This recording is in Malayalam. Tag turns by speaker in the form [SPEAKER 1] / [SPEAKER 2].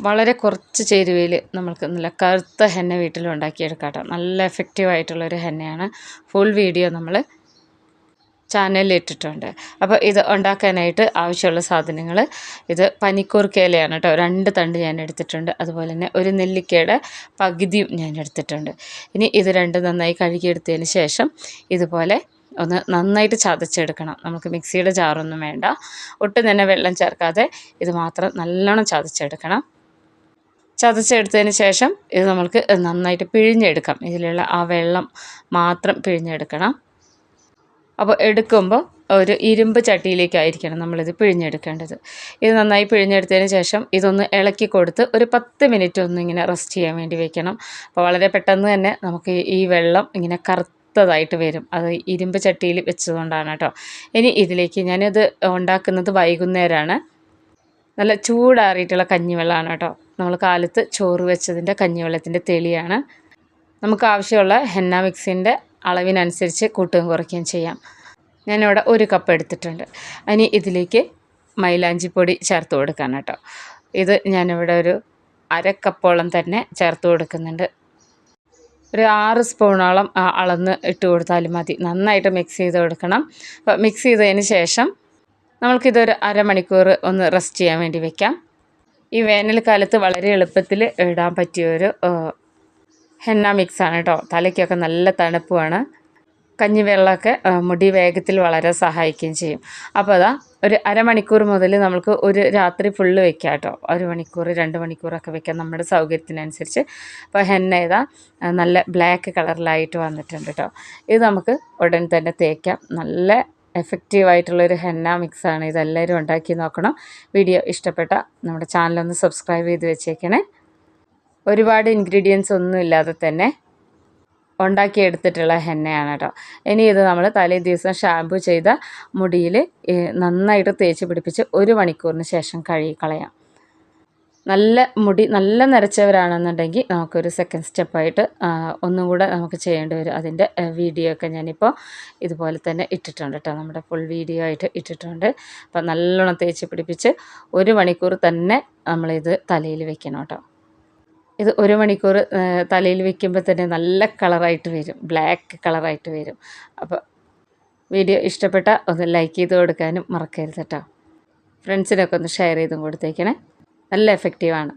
[SPEAKER 1] വളരെ കുറച്ച് ചേരുവയിൽ നമ്മൾക്ക് നല്ല കറുത്ത ഹെന്ന വീട്ടിലുണ്ടാക്കിയെടുക്കാം കേട്ടോ. നല്ല എഫക്റ്റീവായിട്ടുള്ളൊരു ഹെന്നയാണ്. ഫുൾ വീഡിയോ നമ്മൾ ചാനലിൽ ഇട്ടിട്ടുണ്ട്. അപ്പോൾ ഇത് ഉണ്ടാക്കാനായിട്ട് ആവശ്യമുള്ള സാധനങ്ങൾ, ഇത് പനിക്കൂർക്കയിലയാണ് കേട്ടോ. 2 തണ്ട് ഞാൻ എടുത്തിട്ടുണ്ട്. അതുപോലെ തന്നെ ഒരു നെല്ലിക്കയുടെ പകുതിയും ഞാൻ എടുത്തിട്ടുണ്ട്. ഇനി ഇത് രണ്ടും നന്നായി കഴുകിയെടുത്തതിന് ശേഷം ഇതുപോലെ ഒന്ന് നന്നായിട്ട് ചതച്ചെടുക്കണം. നമുക്ക് മിക്സിയുടെ ജാറൊന്നും വേണ്ട. ഒട്ടും തന്നെ വെള്ളം ചേർക്കാതെ ഇത് മാത്രം നല്ലോണം ചതച്ചെടുക്കണം. ചതച്ചെടുത്തതിന് ശേഷം ഇത് നമ്മൾക്ക് നന്നായിട്ട് പിഴിഞ്ഞെടുക്കാം. ഇതിലുള്ള ആ വെള്ളം മാത്രം പിഴിഞ്ഞെടുക്കണം. അപ്പോൾ എടുക്കുമ്പോൾ ഒരു ഇരുമ്പ് ചട്ടിയിലേക്കായിരിക്കണം നമ്മളിത് പിഴിഞ്ഞെടുക്കേണ്ടത്. ഇത് നന്നായി പിഴിഞ്ഞെടുത്തതിന് ശേഷം ഇതൊന്ന് ഇളക്കി കൊടുത്ത് ഒരു 10 മിനിറ്റ് ഒന്നിങ്ങനെ റെസ്റ്റ് ചെയ്യാൻ വേണ്ടി വെക്കണം. അപ്പോൾ വളരെ പെട്ടെന്ന് തന്നെ നമുക്ക് ഈ വെള്ളം ഇങ്ങനെ കറുത്തതായിട്ട് വരും. അത് ഇരുമ്പ് ചട്ടിയിൽ വെച്ചതുകൊണ്ടാണ് കേട്ടോ. ഇനി ഇതിലേക്ക് ഞാനിത് ഉണ്ടാക്കുന്നത് വൈകുന്നേരമാണ്. നല്ല ചൂടാറിയിട്ടുള്ള കഞ്ഞിവെള്ളമാണ് കേട്ടോ. നമ്മൾ കാലത്ത് ചോറ് വെച്ചതിൻ്റെ കഞ്ഞിവെള്ളത്തിൻ്റെ തെളിയാണ്. നമുക്ക് ആവശ്യമുള്ള ഹെന്ന മിക്സിൻ്റെ അളവിനനുസരിച്ച് കൂട്ടുകയും കുറയ്ക്കുകയും ചെയ്യാം. ഞാനിവിടെ 1 കപ്പ് എടുത്തിട്ടുണ്ട്. ഇനി ഇതിലേക്ക് മൈലാഞ്ചിപ്പൊടി ചേർത്ത് കൊടുക്കാൻ കേട്ടോ. ഇത് ഞാനിവിടെ ഒരു 1/2 കപ്പോളം തന്നെ ചേർത്ത് കൊടുക്കുന്നുണ്ട്. ഒരു 6 സ്പൂണോളം അളന്ന് ഇട്ട് കൊടുത്താലും മതി. നന്നായിട്ട് മിക്സ് ചെയ്ത് കൊടുക്കണം. അപ്പോൾ മിക്സ് ചെയ്തതിന് ശേഷം നമ്മൾക്കിതൊരു അരമണിക്കൂർ ഒന്ന് റെസ്റ്റ് ചെയ്യാൻ വേണ്ടി വെക്കാം. ഈ വേനൽക്കാലത്ത് വളരെ എളുപ്പത്തിൽ ഇടാൻ പറ്റിയൊരു ഹെന്ന മിക്സാണ് കേട്ടോ. തലയ്ക്കൊക്കെ നല്ല തണുപ്പുമാണ്. കഞ്ഞിവെള്ളമൊക്കെ മുടി വേഗത്തിൽ വളരാൻ സഹായിക്കുകയും ചെയ്യും. അപ്പോൾ അതാ ഒരു അരമണിക്കൂർ മുതൽ നമുക്ക് ഒരു രാത്രി ഫുള്ള് വെക്കാം കേട്ടോ. 1 മണിക്കൂർ 2 മണിക്കൂറൊക്കെ വെക്കാം നമ്മുടെ സൗകര്യത്തിനനുസരിച്ച്. അപ്പോൾ ഹെന്ന ഇതാ നല്ല ബ്ലാക്ക് കളറിലായിട്ട് വന്നിട്ടുണ്ട് കേട്ടോ. ഇത് നമുക്ക് ഉടൻ തന്നെ തേക്കാം. നല്ല എഫക്റ്റീവായിട്ടുള്ളൊരു ഹെന്ന മിക്സാണ്. ഇതെല്ലാവരും ഉണ്ടാക്കി നോക്കണം. വീഡിയോ ഇഷ്ടപ്പെട്ട നമ്മുടെ ചാനലൊന്ന് സബ്സ്ക്രൈബ് ചെയ്ത് വെച്ചേക്കണേ. ഒരുപാട് ഇൻഗ്രീഡിയൻസ് ഒന്നും ഇല്ലാതെ തന്നെ ഉണ്ടാക്കിയെടുത്തിട്ടുള്ള ഹെന്നയാണ് കേട്ടോ. ഇനി ഇത് നമ്മൾ തലേ ദിവസം ഷാമ്പു ചെയ്ത മുടിയിൽ നന്നായിട്ട് തേച്ച് പിടിപ്പിച്ച് 1 മണിക്കൂറിന് ശേഷം കഴുകിക്കളയാം. നല്ല മുടി നല്ല നരച്ചവരാണെന്നുണ്ടെങ്കിൽ നമുക്കൊരു സെക്കൻഡ് സ്റ്റെപ്പായിട്ട് ഒന്നും കൂടെ നമുക്ക് ചെയ്യേണ്ടി വരും. അതിൻ്റെ വീഡിയോ ഒക്കെ ഞാനിപ്പോൾ ഇതുപോലെ തന്നെ ഇട്ടിട്ടുണ്ട് കേട്ടോ. നമ്മുടെ ഫുൾ വീഡിയോ ആയിട്ട് ഇട്ടിട്ടുണ്ട്. അപ്പം നല്ലോണം തേച്ച് പിടിപ്പിച്ച് 1 മണിക്കൂർ തന്നെ നമ്മളിത് തലയിൽ വെക്കണം കേട്ടോ. ഇത് 1 മണിക്കൂർ തലയിൽ വെക്കുമ്പോൾ തന്നെ നല്ല കളറായിട്ട് വരും, ബ്ലാക്ക് കളറായിട്ട് വരും. അപ്പോൾ വീഡിയോ ഇഷ്ടപ്പെട്ട ഒന്ന് ലൈക്ക് ചെയ്ത് കൊടുക്കാനും മറക്കരുത് കേട്ടോ. ഫ്രണ്ട്സിനൊക്കെ ഒന്ന് ഷെയർ ചെയ്തും കൊടുത്തേക്കണേ. നല്ല എഫക്റ്റീവാണ്.